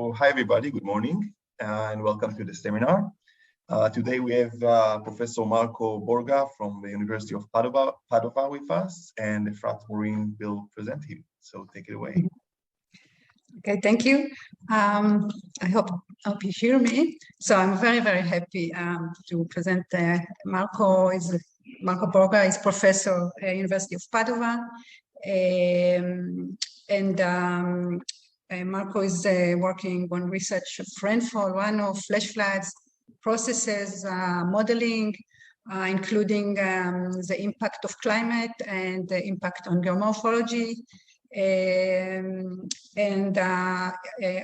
So hi everybody, good morning and welcome to the seminar. Today we have Professor Marco Borga from the University of Padova with us, and Efrat Maureen will present him. So take it away. Okay, thank you. I hope you hear me. So I'm very, very happy to present Marco Borga is professor at University of Padova. Marco is working on research of rainfall, runoff, flash floods, processes, modeling, including the impact of climate and the impact on geomorphology.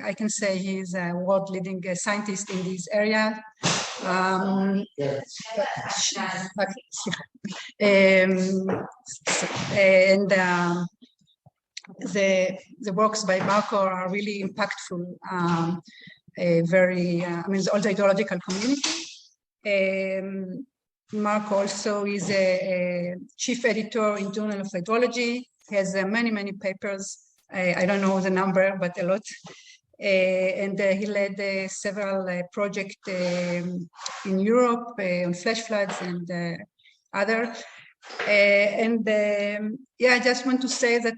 I can say he's a world-leading scientist in this area. The works by Marco are really impactful. All the hydrological community. Marco also is a chief editor in Journal of Hydrology. He has many papers. I don't know the number, but a lot. He led several projects in Europe on flash floods and other. I just want to say that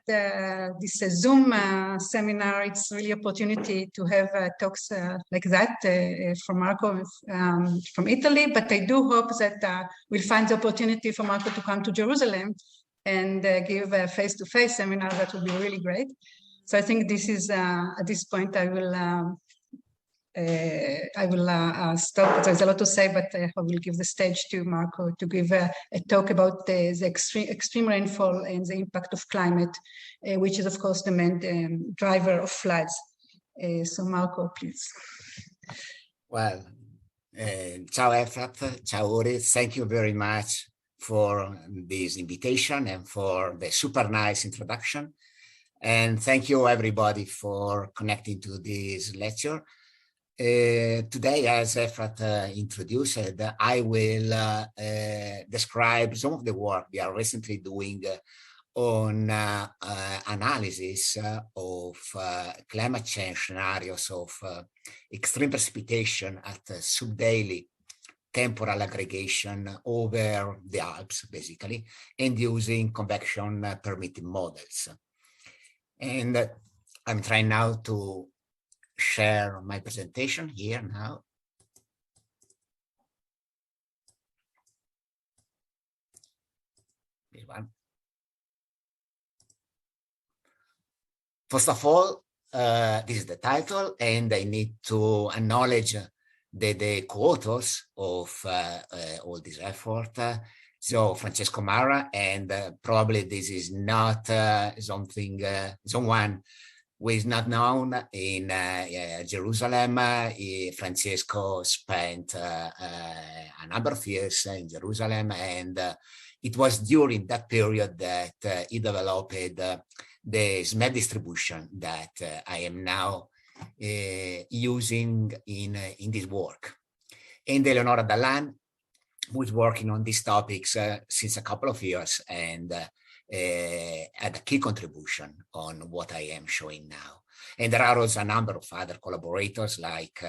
this Zoom seminar, it's really opportunity to have talks like that from Marco from Italy, but I do hope that we'll find the opportunity for Marco to come to Jerusalem and give a face-to-face seminar. That would be really great. So I think this is, at this point, I will stop. There's a lot to say, but I will give the stage to Marco to give a talk about the extreme rainfall and the impact of climate, which is, of course, the main driver of floods. So Marco, please. Well, ciao Efrat, ciao Uri. Thank you very much for this invitation and for the super nice introduction. And thank you everybody for connecting to this lecture. Today, as Efrat introduced, I will describe some of the work we are recently doing on analysis of climate change scenarios of extreme precipitation at subdaily temporal aggregation over the Alps, basically, and using convection permitting models. And I'm trying now to share my presentation here now. This one. First of all, this is the title, and I need to acknowledge the co-authors of all this effort. So Francesco Mara, and probably this is not someone who is not known in Jerusalem. Francesco spent a number of years in Jerusalem, and it was during that period that he developed the SMED distribution that I am now using in this work. And Eleonora Dallan, who is working on these topics since a couple of years and had a key contribution on what I am showing now. And there are also a number of other collaborators like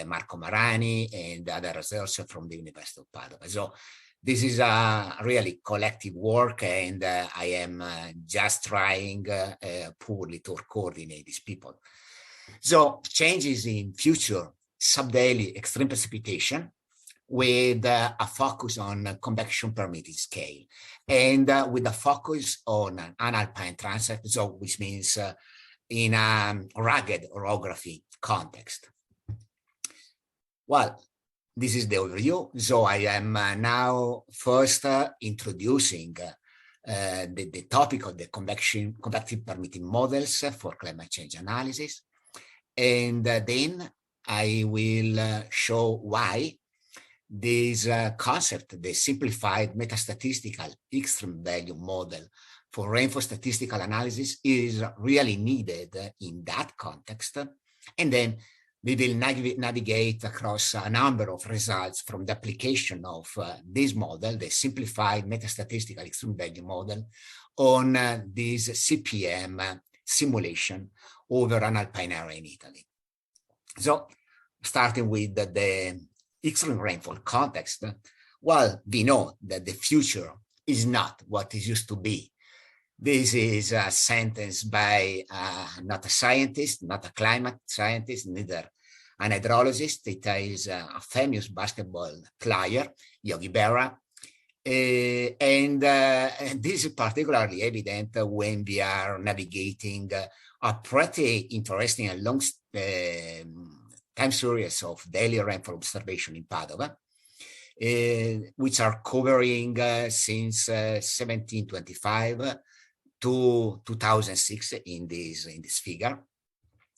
Marco Marani and other researchers from the University of Padova. So this is a really collective work, and I am just trying poorly to coordinate these people. So changes in future subdaily extreme precipitation with a focus on convection permitted scale, and with a focus on an alpine transect, so which means in a rugged orography context. Well, this is the overview. So I am now first introducing the topic of the convective permitting models for climate change analysis, and then I will show why this concept, the simplified metastatistical extreme value model for rainfall statistical analysis, is really needed in that context. And then we will navigate across a number of results from the application of this model, the simplified metastatistical extreme value model, on this CPM simulation over an alpine area in Italy. So starting with the extreme rainfall context, well, we know that the future is not what it used to be. This is a sentence by not a scientist, not a climate scientist, neither an hydrologist. It is a famous basketball player, Yogi Berra. And this is particularly evident when we are navigating a pretty interesting and long time series of daily rainfall observation in Padova, which are covering since 1725 to 2006 in this figure.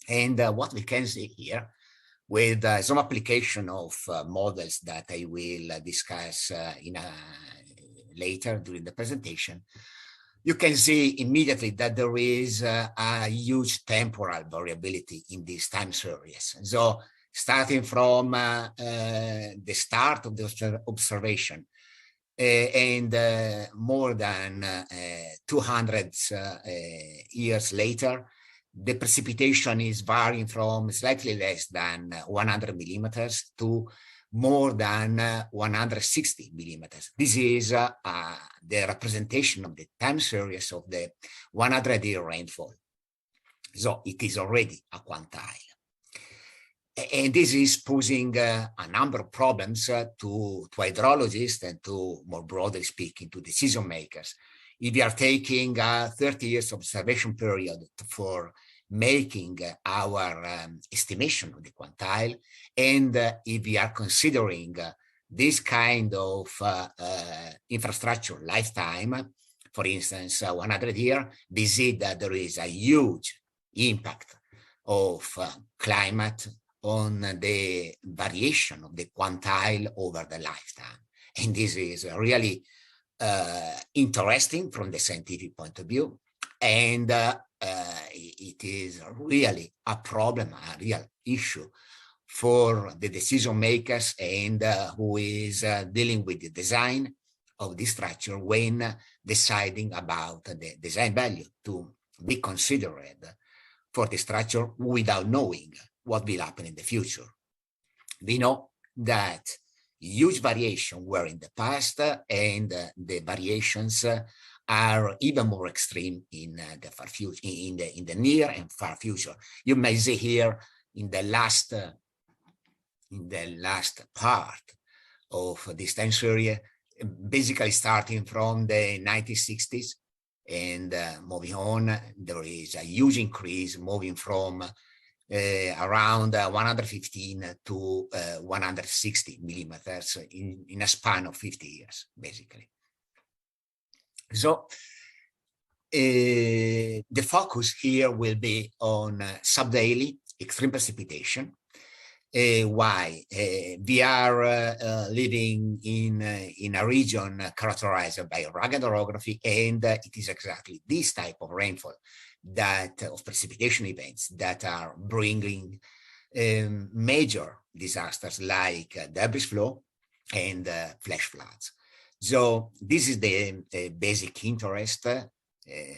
And what we can see here, with some application of models that I will discuss later during the presentation, you can see immediately that there is a huge temporal variability in this time series. So starting from the start of the observation and more than 200 years later, the precipitation is varying from slightly less than 100 millimeters to more than 160 millimeters. This is the representation of the time series of the 100-year rainfall. So it is already a quantile. And this is posing a number of problems to hydrologists and to, more broadly speaking, to decision makers. If we are taking a 30 years observation period for making our estimation of the quantile, and if we are considering this kind of infrastructure lifetime, for instance, 100 years, we see that there is a huge impact of climate on the variation of the quantile over the lifetime. And this is really interesting from the scientific point of view. And it is really a problem, a real issue for the decision makers and who is dealing with the design of the structure when deciding about the design value to be considered for the structure without knowing what will happen in the future. We know that huge variation were in the past, and the variations are even more extreme in the far future, in the near and far future. You may see here in the last part of this time series, basically starting from the 1960s and moving on, there is a huge increase moving from around 115 to 160 millimeters in a span of 50 years, basically. So the focus here will be on subdaily extreme precipitation. Why? We are living in a region characterized by rugged orography, and it is exactly this type of rainfall of precipitation events that are bringing major disasters like debris flow and flash floods. So this is the basic interest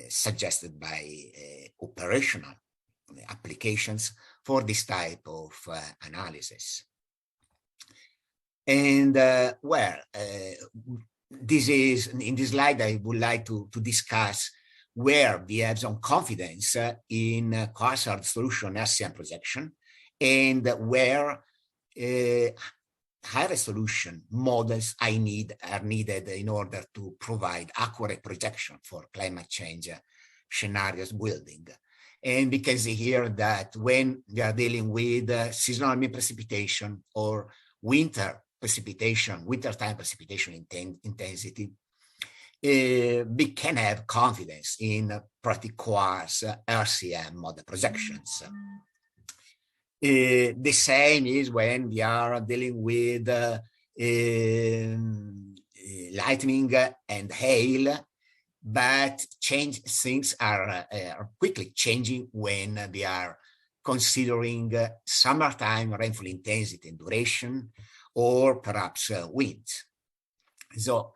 suggested by operational applications for this type of analysis. And this is, in this slide, I would like to discuss where we have some confidence in quasar solution SCM projection, and where high resolution models are needed in order to provide accurate projection for climate change scenarios building. And we can see here that when we are dealing with seasonal mean precipitation or wintertime precipitation intensity, we can have confidence in pretty coarse RCM model projections. The same is when we are dealing with lightning and hail, but things are quickly changing when we are considering summertime rainfall intensity and duration, or perhaps winds. So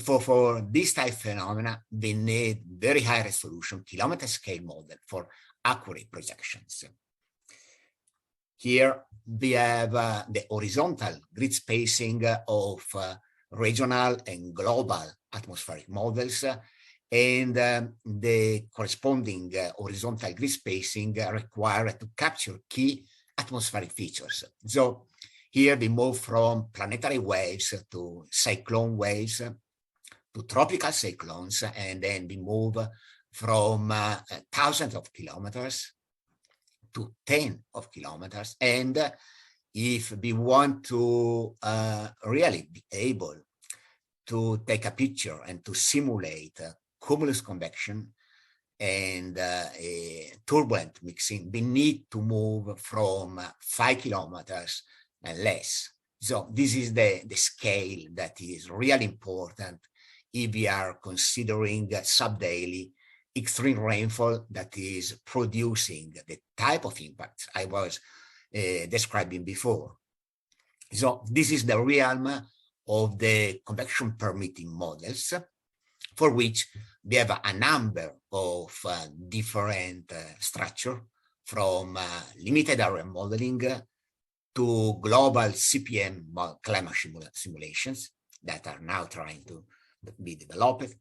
for this type of phenomena, we need very high resolution kilometer scale model for accurate projections. Here we have the horizontal grid spacing of regional and global atmospheric models, and the corresponding horizontal grid spacing required to capture key atmospheric features. So here we move from planetary waves to cyclone waves to tropical cyclones, and then we move from thousands of kilometers to 10 of kilometers. And if we want to really be able to take a picture and to simulate cumulus convection and a turbulent mixing, we need to move from 5 kilometers and less. So this is the scale that is really important if we are considering subdaily extreme rainfall that is producing the type of impacts I was describing before. So this is the realm of the convection permitting models, for which we have a number of different structures, from limited area modeling to global CPM climate simulations that are now trying to be developed,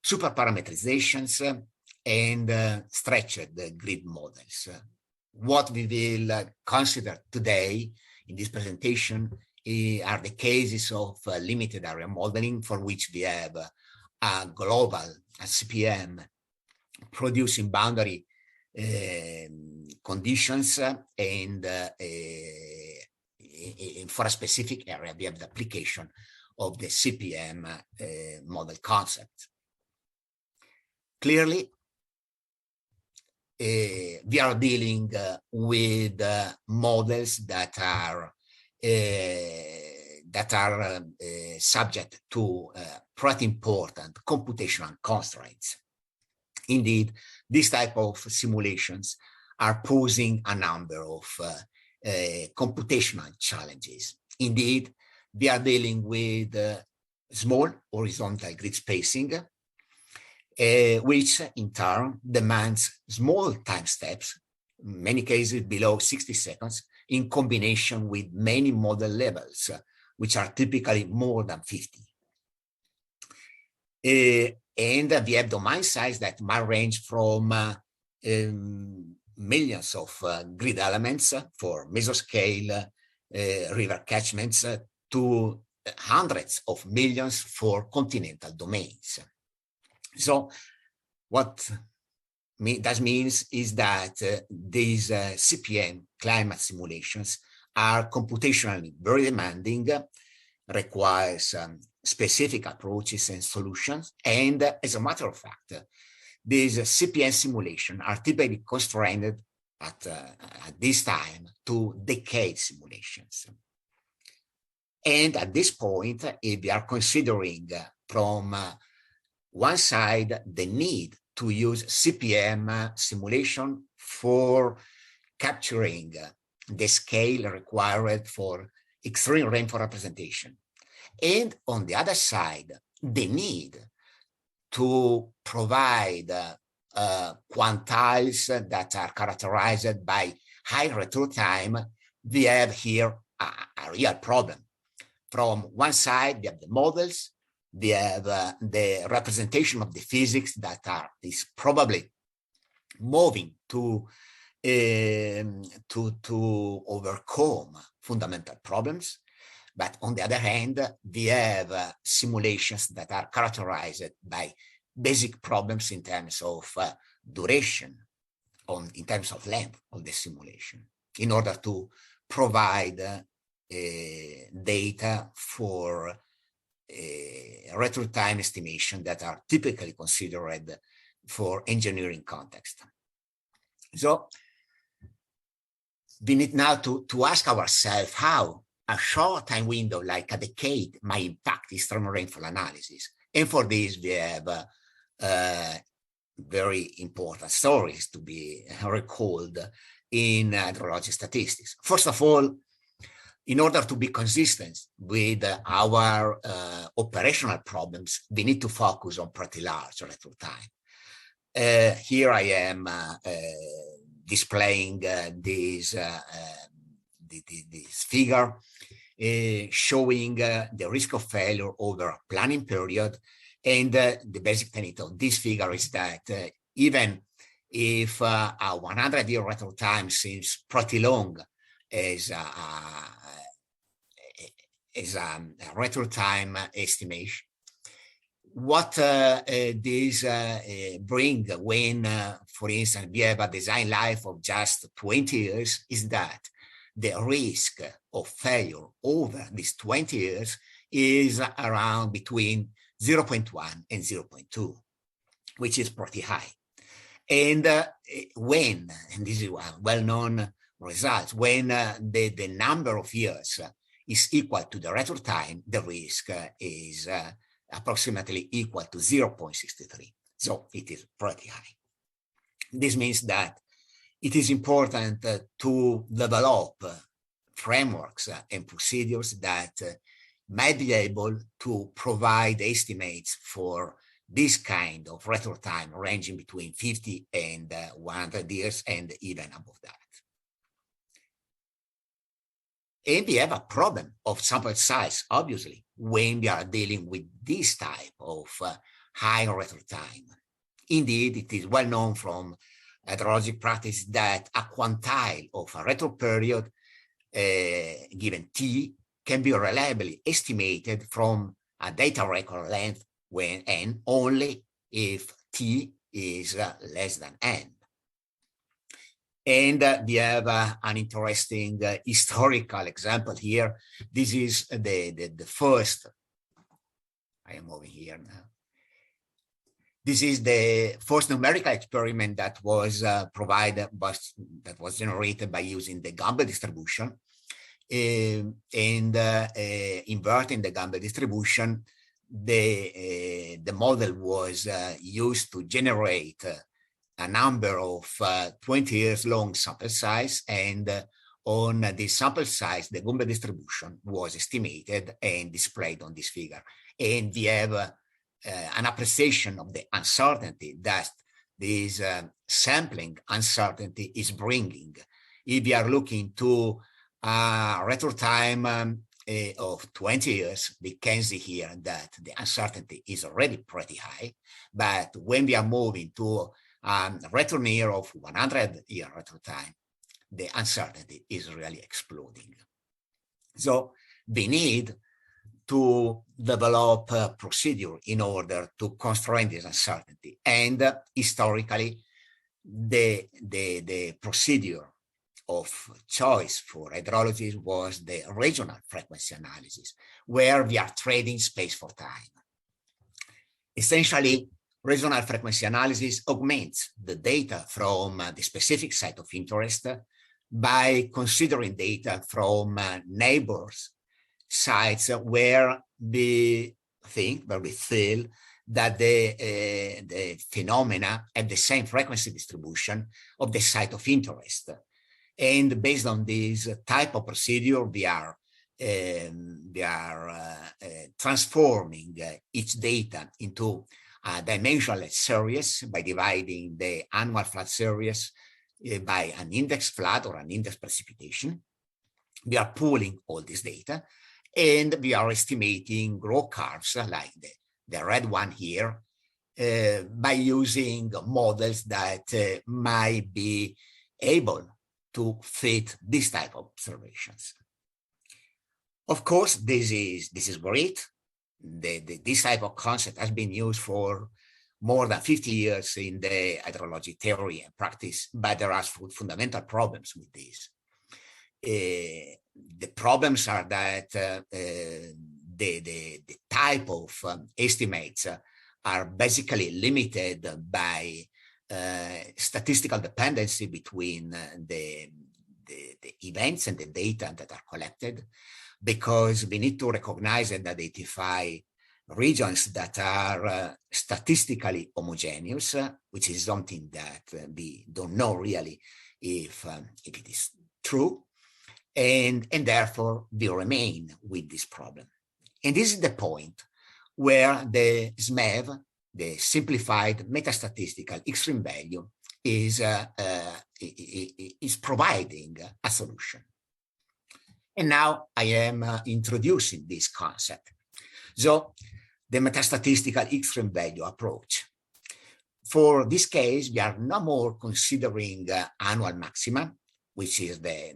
superparameterizations, and stretched grid models. What we will consider today in this presentation are the cases of limited area modeling, for which we have a global CPM producing boundary conditions, and for a specific area we have the application of the CPM model concept. Clearly, we are dealing with models that are subject to pretty important computational constraints. Indeed, this type of simulations are posing a number of computational challenges. Indeed, we are dealing with small horizontal grid spacing, which in turn demands small time steps, in many cases below 60 seconds, in combination with many model levels, which are typically more than 50. And we have domain size that might range from millions of grid elements for mesoscale river catchments to hundreds of millions for continental domains. So what that means is that these CPM climate simulations are computationally very demanding, requires specific approaches and solutions. And as a matter of fact, these CPM simulations are typically constrained at this time to decade simulations. And at this point, if we are considering from one side the need to use CPM simulation for capturing the scale required for extreme rainfall representation, and on the other side, the need to provide quantiles that are characterized by high return time, we have here a real problem. From one side, we have the models, we have the representation of the physics that is probably moving to overcome fundamental problems. But on the other hand, we have simulations that are characterized by basic problems in terms of duration, in terms of length of the simulation, in order to provide data for return time estimation that are typically considered for engineering context. So we need now to ask ourselves how a short time window like a decade might impact extreme rainfall analysis. And for this, we have very important stories to be recalled in hydrologic statistics. First of all, in order to be consistent with our operational problems, we need to focus on pretty large return time. Here I am displaying this this figure showing the risk of failure over a planning period. And the basic tenet of this figure is that even if a 100-year retro time seems pretty long as a retro time estimation, what this bring when, for instance, we have a design life of just 20 years is that the risk of failure over these 20 years is around between 0.1 and 0.2, which is pretty high. And when, and this is a well-known result, when the number of years is equal to the retro time, the risk is approximately equal to 0.63. So it is pretty high. This means that it is important to develop frameworks and procedures that might be able to provide estimates for this kind of retro time ranging between 50 and 100 years and even above that. And we have a problem of sample size, obviously, when we are dealing with this type of high retro time. Indeed, it is well known from hydrologic practice that a quantile of a retro period given T can be reliably estimated from a data record length when n only if T is less than n. And we have an interesting historical example here. This is the first, I am moving here now. This is the first numerical experiment that was provided, that was generated by using the Gumbel distribution. And inverting the Gumbel distribution, the model was used to generate a number of 20 years long sample size, and on this sample size, the Gumbel distribution was estimated and displayed on this figure. And we have an appreciation of the uncertainty that this sampling uncertainty is bringing. If we are looking to retro time of 20 years, we can see here that the uncertainty is already pretty high. But when we are moving to retro near of 100-year retro time, the uncertainty is really exploding. So we need to develop a procedure in order to constrain this uncertainty. And historically, the procedure of choice for hydrology was the regional frequency analysis, where we are trading space for time. Essentially, regional frequency analysis augments the data from the specific site of interest by considering data from neighbors sites where we feel that the phenomena have the same frequency distribution of the site of interest. And based on this type of procedure, we are transforming each data into a dimensionless series by dividing the annual flood series by an index flood or an index precipitation. We are pooling all this data, and we are estimating growth curves like the red one here by using models that might be able to fit this type of observations. Of course, this is great. This type of concept has been used for more than 50 years in the hydrology theory and practice, but there are fundamental problems with this. The problems are that the type of estimates are basically limited by statistical dependency between the events and the data that are collected, because we need to recognize and identify regions that are statistically homogeneous, which is something that we don't know really if it is true, and therefore we remain with this problem. And this is the point where the SMEV, the simplified metastatistical extreme value, is providing a solution. And now I am introducing this concept. So the metastatistical extreme value approach. For this case, we are no more considering annual maxima, which is the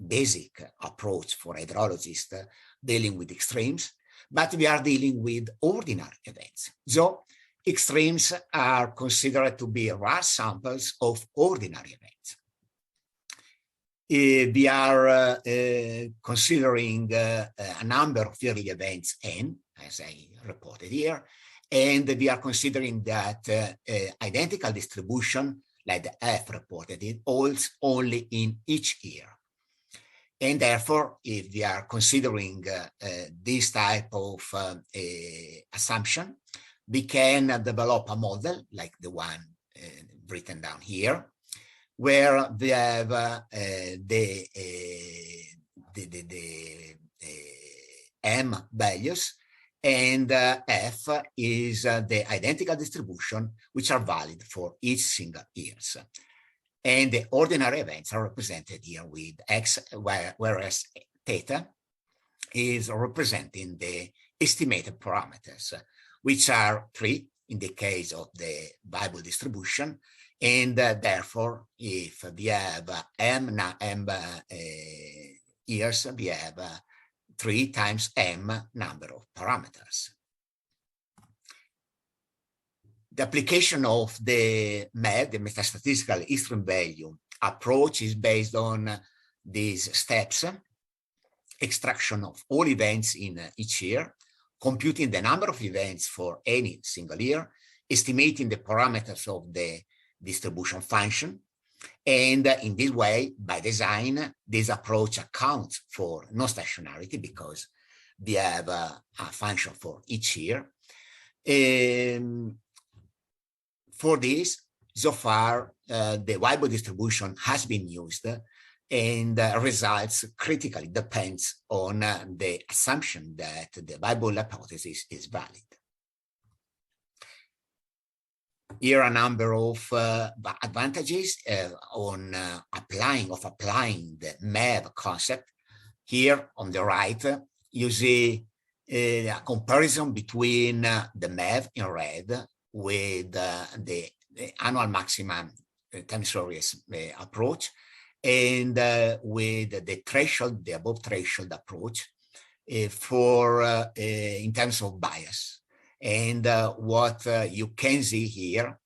basic approach for hydrologists dealing with extremes, but we are dealing with ordinary events. So extremes are considered to be rare samples of ordinary events. We are considering a number of yearly events n, as I reported here, and we are considering that identical distribution, like the F reported, it holds only in each year. And therefore, if we are considering this type of assumption, we can develop a model like the one written down here, where we have the M values, and F is the identical distribution which are valid for each single years. And the ordinary events are represented here with X, whereas theta is representing the estimated parameters, which are 3 in the case of the Bible distribution. And therefore, if we have M years, we have 3 times M number of parameters. The application of the MEV, the metastatistical extreme value approach, is based on these steps: extraction of all events in each year, computing the number of events for any single year, estimating the parameters of the distribution function. And in this way, by design, this approach accounts for non-stationarity because we have a function for each year. For this, so far, the Weibull distribution has been used, and results critically depends on the assumption that the Weibull hypothesis is valid. Here are a number of advantages on applying the MEV concept. Here on the right, you see a comparison between the MEV in red with the annual maximum time series approach, and with the threshold, the above threshold approach for in terms of bias. And what you can see here,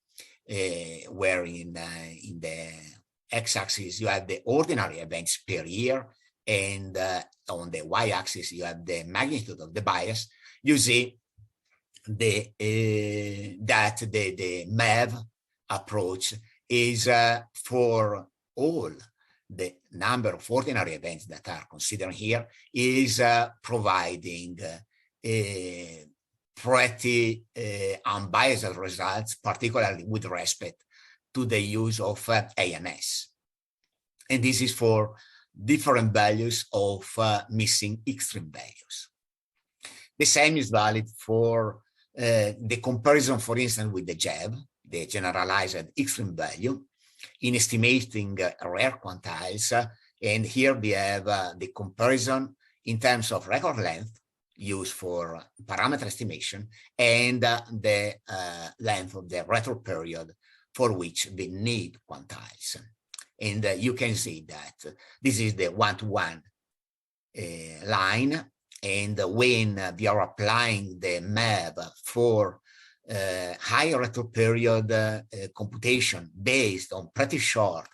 where in the x-axis you have the ordinary events per year, and on the y-axis you have the magnitude of the bias, you see that the MEV approach is for all the number of ordinary events that are considered here, is providing pretty unbiased results, particularly with respect to the use of AMS. And this is for different values of missing extreme values. The same is valid for the comparison, for instance, with the JEV, the generalized extreme value, in estimating rare quantiles. And here we have the comparison in terms of record length used for parameter estimation, and the length of the retro period for which we need quantiles. And you can see that this is the one-to-one line. And when we are applying the MEV for high retro period computation based on pretty short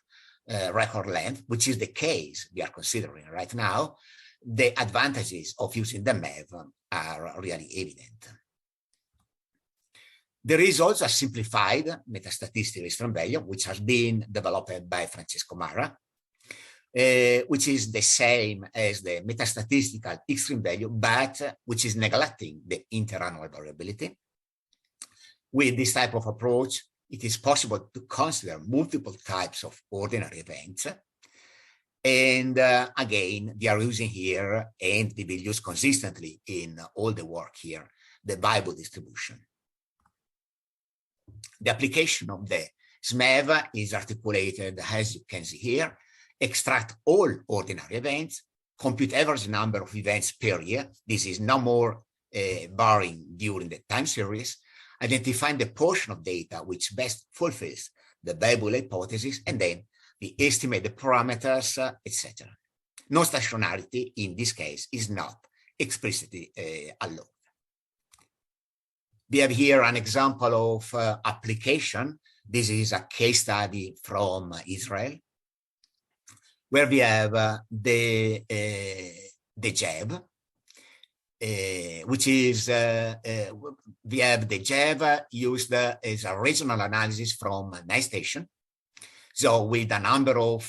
record length, which is the case we are considering right now, the advantages of using the MEV are really evident. There is also a simplified metastatistical extreme value, which has been developed by Francesco Marra, which is the same as the metastatistical extreme value, but which is neglecting the interannual variability. With this type of approach, it is possible to consider multiple types of ordinary events. And again, we are using here, and we will use consistently in all the work here, the Weibull distribution. The application of the SMEV is articulated, as you can see here, extract all ordinary events, compute average number of events per year. This is no more varying during the time series, identifying the portion of data which best fulfills the Babel hypothesis, and then we estimate the parameters, etc. No stationarity in this case is not explicitly allowed. We have here an example of application. This is a case study from Israel, where we have the JEV, which is, we have the JEV used as a regional analysis from night station. So with a number of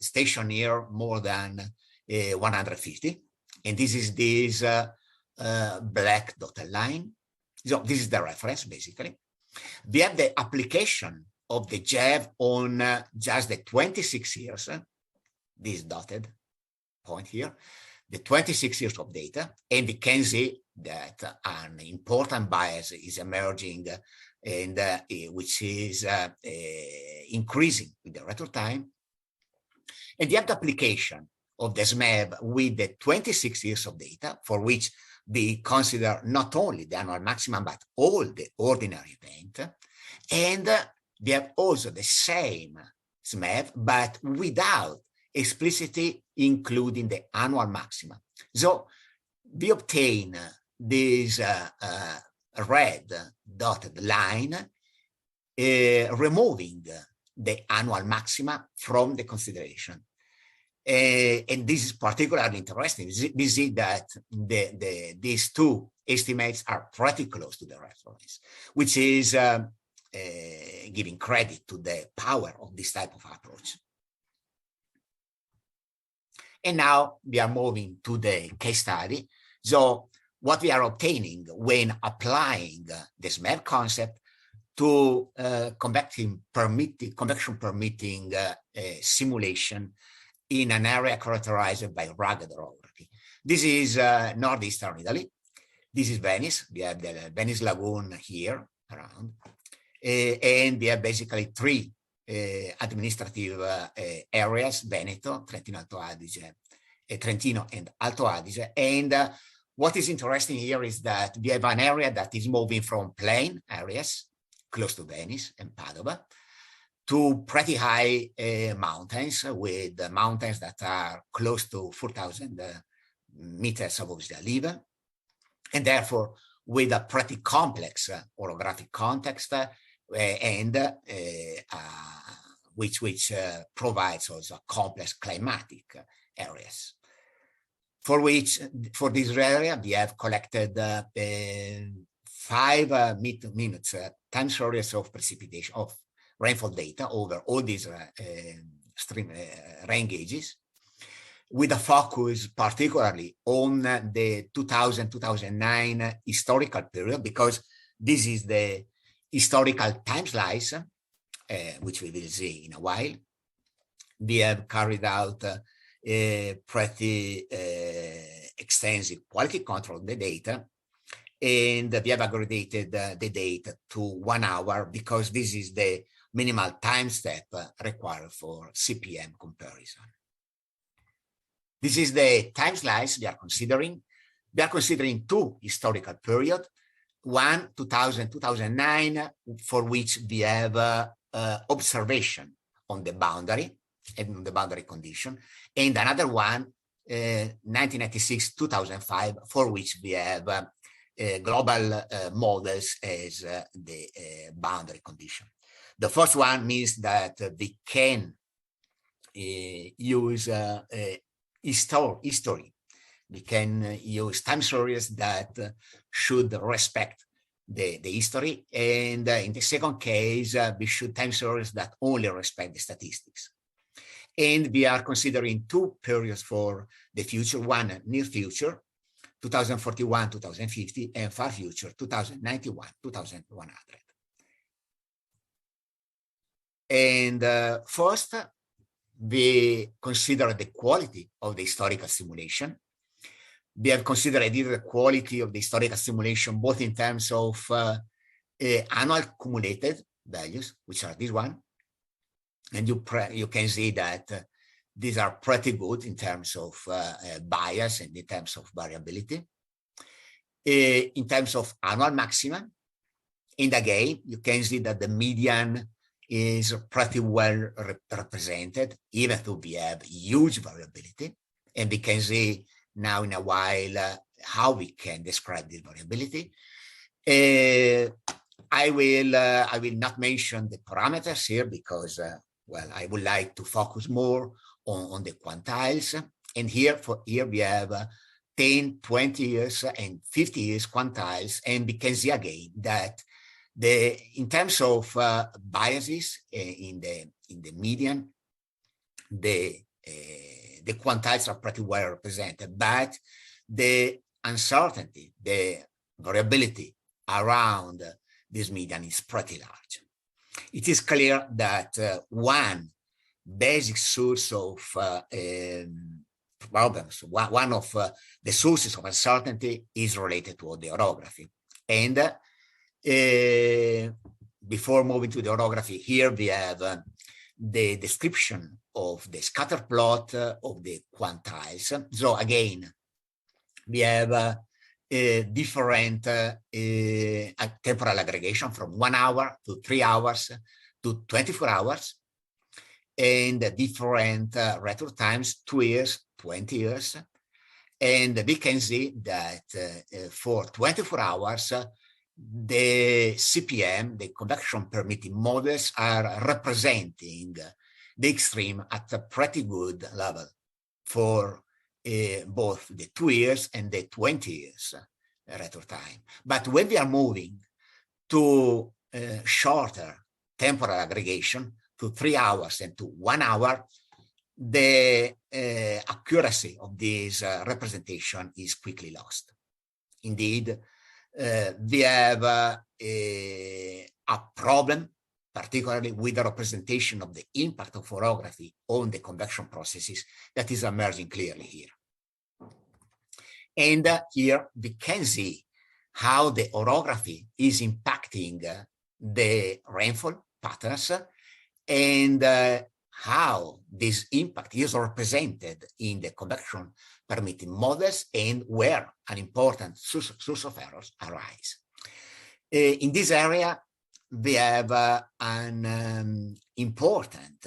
stations here, more than 150. And this is this black dotted line. So this is the reference, basically. We have the application of the JEV on just the 26 years, this dotted point here, the 26 years of data, and we can see that an important bias is emerging, and which is increasing with the return time. And we have the application of the SMEV with the 26 years of data, for which we consider not only the annual maximum, but all the ordinary event. And we have also the same SMEV, but without explicitly including the annual maxima. So we obtain this red dotted line, removing the annual maxima from the consideration. And this is particularly interesting. We see that these two estimates are pretty close to the reference, which is giving credit to the power of this type of approach. And now we are moving to the case study. So what we are obtaining when applying the SMEV concept to convection permitting simulation in an area characterized by rugged orography. This is northeastern Italy. This is Venice. We have the Venice Lagoon here around. And we have basically three administrative areas: Veneto, Trentino and Alto Adige. And what is interesting here is that we have an area that is moving from plain areas close to Venice and Padova to pretty high mountains, with mountains that are close to 4,000 meters above sea level, and therefore with a pretty complex orographic context, and which provides also complex climatic areas. For this area, we have collected 5 minutes time series of precipitation, of rainfall data over all these rain gauges, with a focus particularly on the 2000-2009 historical period, because this is the historical time slice, which we will see in a while. We have carried out a pretty extensive quality control of the data, and we have aggregated the data to 1 hour, because this is the minimal time step required for CPM comparison. This is the time slice we are considering. We are considering 2 historical periods: one 2000-2009, for which we have observation on the boundary and on the boundary condition, and another one 1996-2005, for which we have global models as the boundary condition. The first one means that we can use history. We can use time series that should respect the history. And in the second case, we should time series that only respect the statistics. And we are considering 2 periods for the future: one near future, 2041-2050, and far future, 2091-2100. And first, we consider the quality of the historical simulation. We have considered either the quality of the historical simulation, both in terms of annual cumulated values, which are this one. And you can see that these are pretty good in terms of bias and in terms of variability. In terms of annual maximum, and again, you can see that the median is pretty well represented, even though we have huge variability. And we can see now in a while how we can describe this variability. I will not mention the parameters here because, well, I would like to focus more on the quantiles. And here we have 10, 20 years and 50 years quantiles, and we can see again that in terms of biases in the median, the quantiles are pretty well represented, but the uncertainty, the variability around this median is pretty large. It is clear that one basic source of problems, one of the sources of uncertainty is related to the orography. And before moving to the orography, here we have the description of the scatter plot of the quantiles. So again, we have different temporal aggregation from 1 hour to 3 hours to 24 hours, and different return times, 2 years, 20 years. And we can see that for 24 hours, the CPM, the convection permitting models, are representing the extreme at a pretty good level for both the 2 years and the 20 years return time. But when we are moving to shorter temporal aggregation, to 3 hours and to 1 hour, the accuracy of this representation is quickly lost. Indeed, we have a problem, particularly with the representation of the impact of orography on the convection processes, that is emerging clearly here. And here we can see how the orography is impacting the rainfall patterns, and how this impact is represented in the convection permitting models, and where an important source of errors arise. In this area, we have an important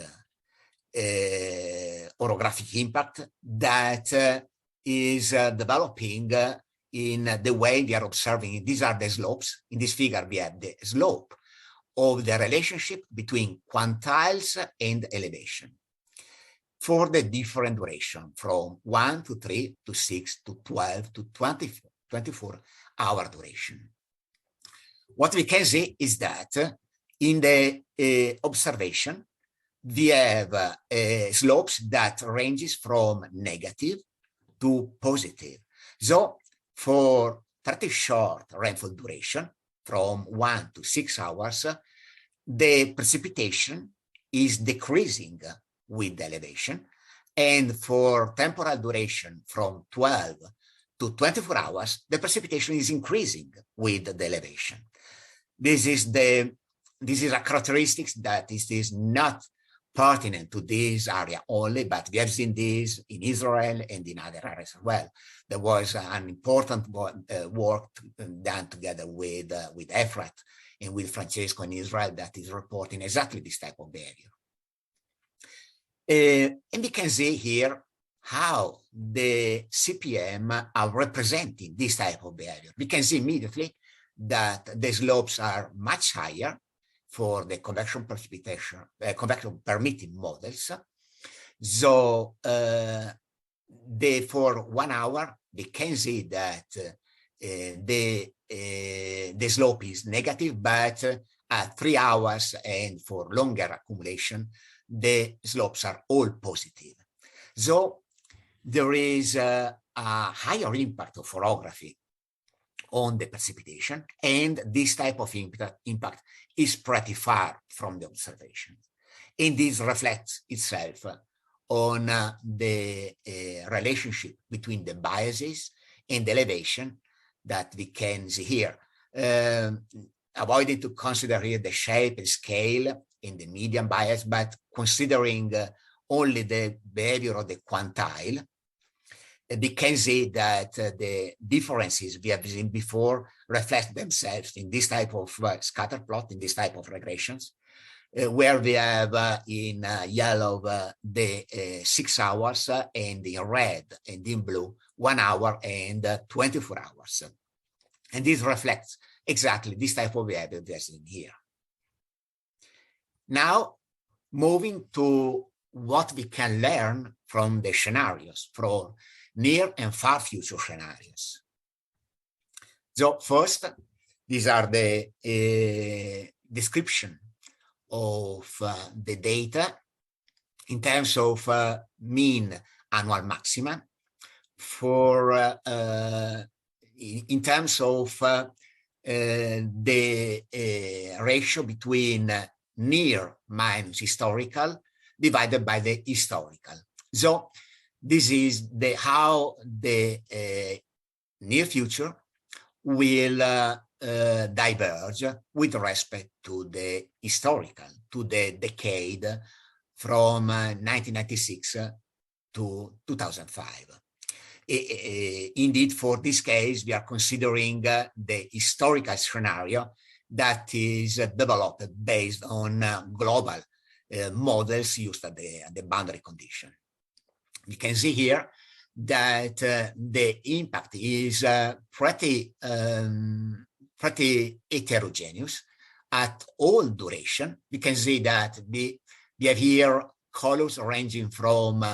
orographic impact that is developing in the way we are observing. These are the slopes. In this figure, we have the slope of the relationship between quantiles and elevation for the different duration, from 1 to 3 to 6 to 12 to 24 hour duration. What we can see is that in the observation, we have slopes that ranges from negative to positive. So for 30 short rainfall duration, from 1 to 6 hours, the precipitation is decreasing with the elevation. And for temporal duration from 12 to 24 hours, the precipitation is increasing with the elevation. This is a characteristic that is not pertinent to this area only, but we have seen this in Israel and in other areas as well. There was an important work done together with Efrat and with Francesco in Israel that is reporting exactly this type of behavior. And we can see here how the CPM are representing this type of behavior. We can see immediately that the slopes are much higher for the convection precipitation, convection permitting models. So for 1 hour, we can see that the slope is negative, but at 3 hours and for longer accumulation, the slopes are all positive. So there is a higher impact of orography on the precipitation, and this type of impact is pretty far from the observation. And this reflects itself on the relationship between the biases and the elevation that we can see here. Avoiding to consider here the shape and scale in the median bias, but considering only the behavior of the quantile, we can see that the differences we have seen before reflect themselves in this type of scatter plot, in this type of regressions, where we have in yellow the 6 hours and in red and in blue 1 hour and 24 hours. And this reflects exactly this type of behavior we are seeing here. Now, moving to what we can learn from the scenarios, from near and far future scenarios. So first, these are the description of the data in terms of mean annual maxima, for in terms of the ratio between near minus historical divided by the historical. So this is how the near future will diverge with respect to the historical, to the decade from 1996 to 2005. Indeed, for this case, we are considering the historical scenario that is developed based on global models used at the boundary condition. You can see here that the impact is pretty heterogeneous at all duration. You can see that we have here colors ranging from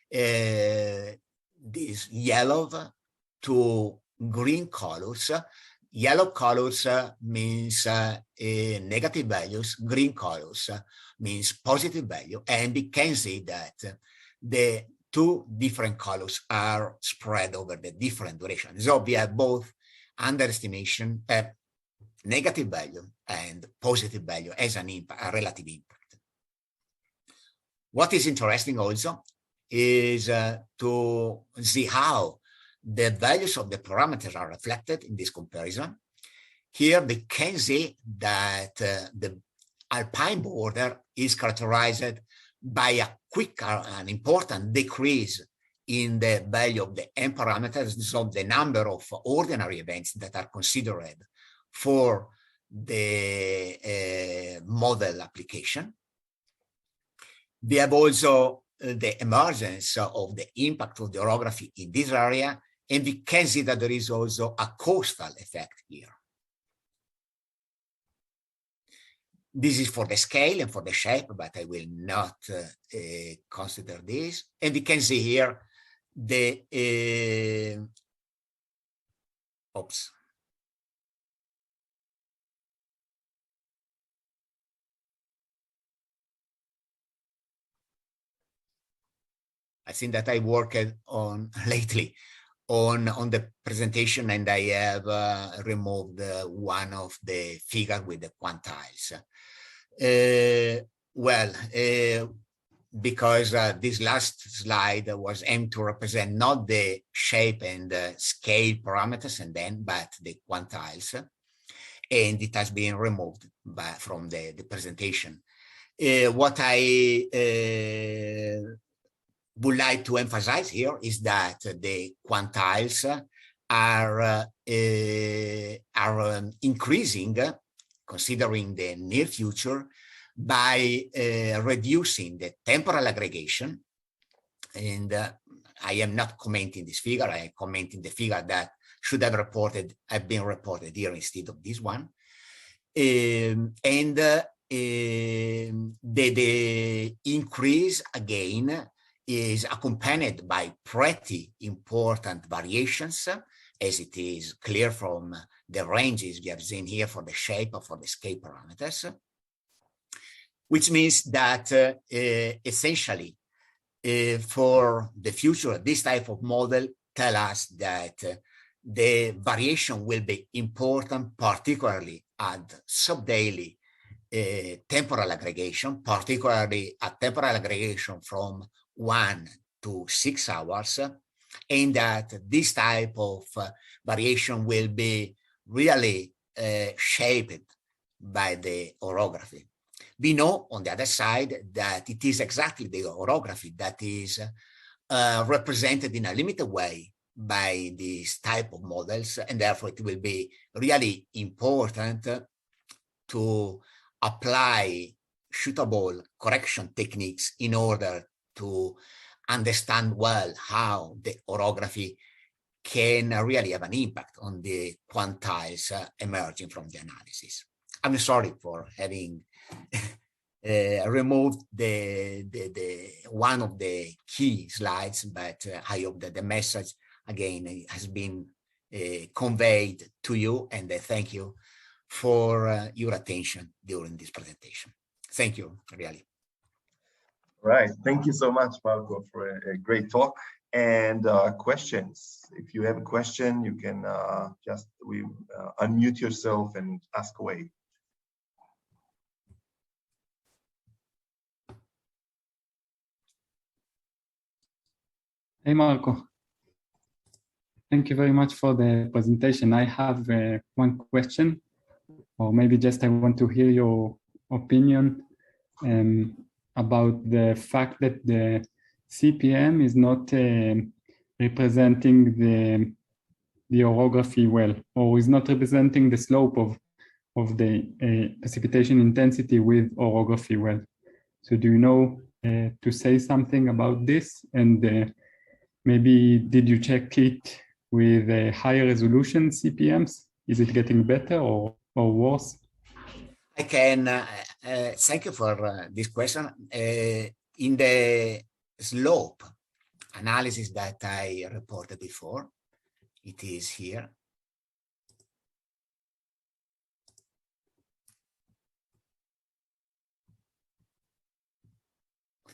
this yellow to green colors. Yellow colors means negative values, green colors means positive value, and we can see that the two different colors are spread over the different durations. So we have both underestimation, negative value, and positive value as an impact, a relative impact. What is interesting also is to see how the values of the parameters are reflected in this comparison. Here we can see that the alpine border is characterized by a quick and important decrease in the value of the M parameters, so the number of ordinary events that are considered for the model application. We have also the emergence of the impact of the orography in this area, and we can see that there is also a coastal effect here. This is for the scale and for the shape, but I will not consider this. And we can see here the, oops. I think that I worked on lately on the presentation, and I have removed one of the figures with the quantiles. Because this last slide was aimed to represent not the shape and scale parameters but the quantiles, and it has been removed from the presentation. What I would like to emphasize here is that the quantiles are increasing, considering the near future, by reducing the temporal aggregation. And I am not commenting this figure, I am commenting the figure that should have been reported here instead of this one. The increase again is accompanied by pretty important variations, as it is clear from the ranges we have seen here for the shape or for the scale parameters, which means that essentially for the future, this type of model tell us that the variation will be important, particularly at subdaily temporal aggregation, particularly at temporal aggregation from 1 to 6 hours, and that this type of variation will be really shaped by the orography. We know on the other side that it is exactly the orography that is represented in a limited way by these type of models, and therefore it will be really important to apply suitable correction techniques in order to understand well how the orography can really have an impact on the quantiles emerging from the analysis. I'm sorry for having removed the one of the key slides, but I hope that the message again has been conveyed to you, and thank you for your attention during this presentation. Thank you, really. Right. Thank you so much, Marco, for a great talk. And questions. If you have a question, you can just unmute yourself and ask away. Hey, Marco. Thank you very much for the presentation. I have one question, or maybe just I want to hear your opinion about the fact that the CPM is not representing the orography well, or is not representing the slope of the precipitation intensity with orography well. So do you know to say something about this? And maybe did you check it with higher resolution CPMs? Is it getting better or worse? I can thank you for this question. In the slope analysis that I reported before, it is here.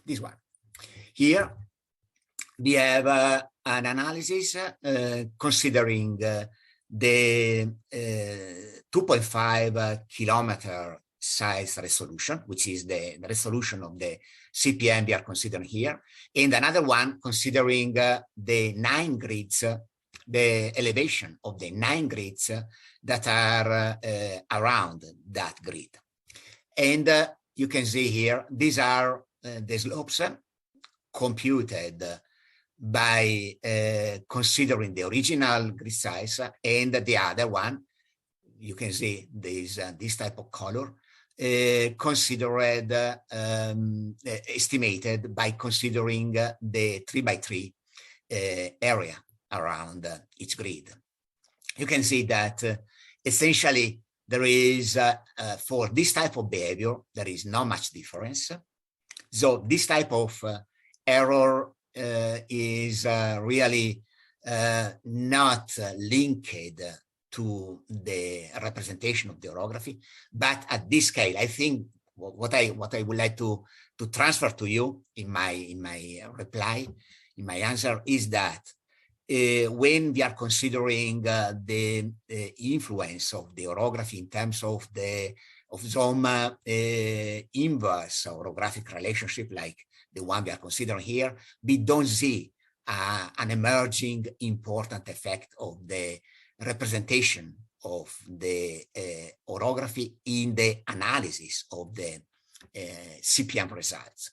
This one. Here we have an analysis considering the 2.5 kilometer size resolution, which is the resolution of the CPM we are considering here, and another one considering the 9 grids, the elevation of the 9 grids that are around that grid. And you can see here, these are the slopes computed by considering the original grid size, and the other one, you can see this type of color, considered estimated by considering the 3x3 area around each grid. You can see that essentially there is, for this type of behavior, there is not much difference. So this type of error is really not linked to the representation of the orography, but at this scale, I think what I would like to transfer to you in my reply, in my answer, is that when we are considering the influence of the orography in terms of some inverse orographic relationship like the one we are considering here, we don't see an emerging important effect of the representation of the orography in the analysis of the CPM results.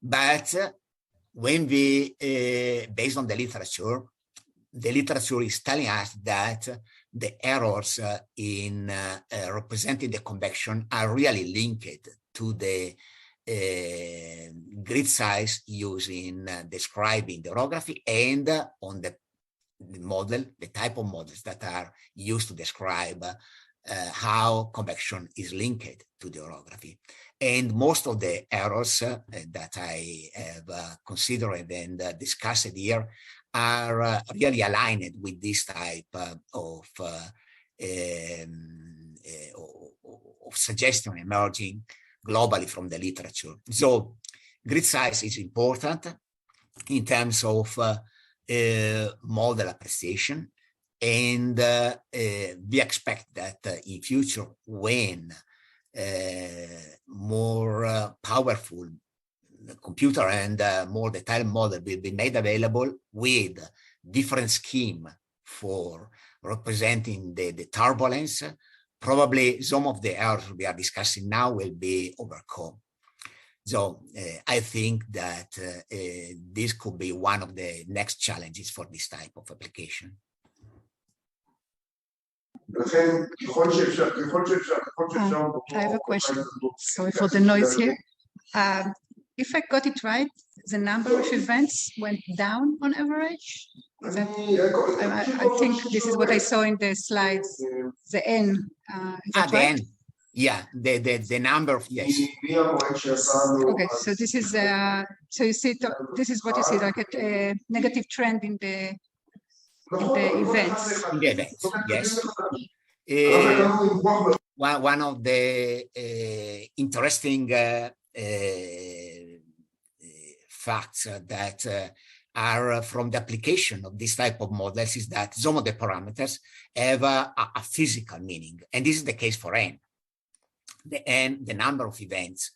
But when we, based on the literature is telling us that the errors in representing the convection are really linked to the grid size used in describing the orography and on the model, the type of models that are used to describe how convection is linked to the orography. And most of the errors that I have considered and discussed here are really aligned with this type of suggestion emerging globally from the literature. So grid size is important in terms of model appreciation, and we expect that in future, when more powerful computer and more detailed model will be made available with different scheme for representing the turbulence probably some of the errors we are discussing now will be overcome. So I think that this could be one of the next challenges for this type of application. I have a question. Sorry for the noise here. If I got it right, the number of events went down on average? I think this is what I saw in the slides, the N. Is that right? N. Yeah, the number of, yes. Okay, so this is, so you see, this is what you see, like a negative trend in the events. In the events, yes. One of the interesting facts that are from the application of this type of models is that some of the parameters have a physical meaning, and this is the case for N. The N, the number of events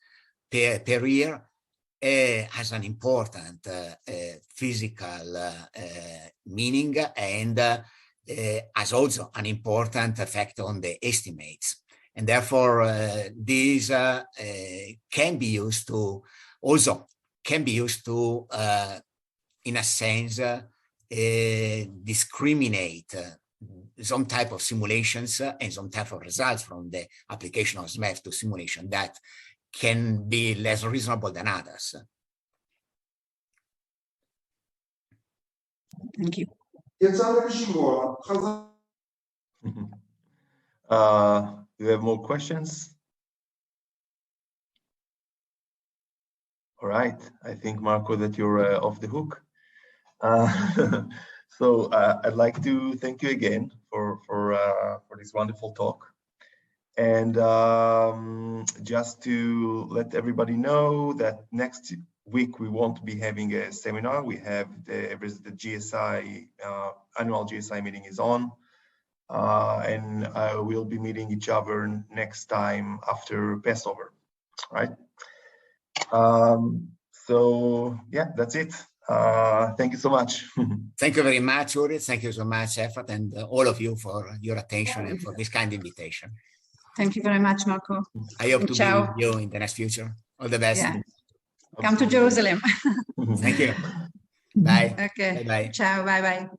per year, has an important physical meaning, and has also an important effect on the estimates. And therefore, these can be used to in a sense, discriminate some type of simulations and some type of results from the application of SMEF to simulation that can be less reasonable than others. Thank you. Do you have more questions? All right, I think, Marco, that you're off the hook. So I'd like to thank you again for this wonderful talk. And just to let everybody know that next week we won't be having a seminar. We have the GSI, annual GSI meeting is on. And we'll be meeting each other next time after Passover, right? So yeah, that's it. Thank you so much. Thank you very much, Uri. Thank you so much, Efrat, and all of you for your attention and for this kind of invitation. Thank you very much, Marco. I hope to be with you in the next future. All the best. Yeah. Come to Jerusalem. Thank you. Bye. Okay. Bye-bye. Ciao. Bye-bye.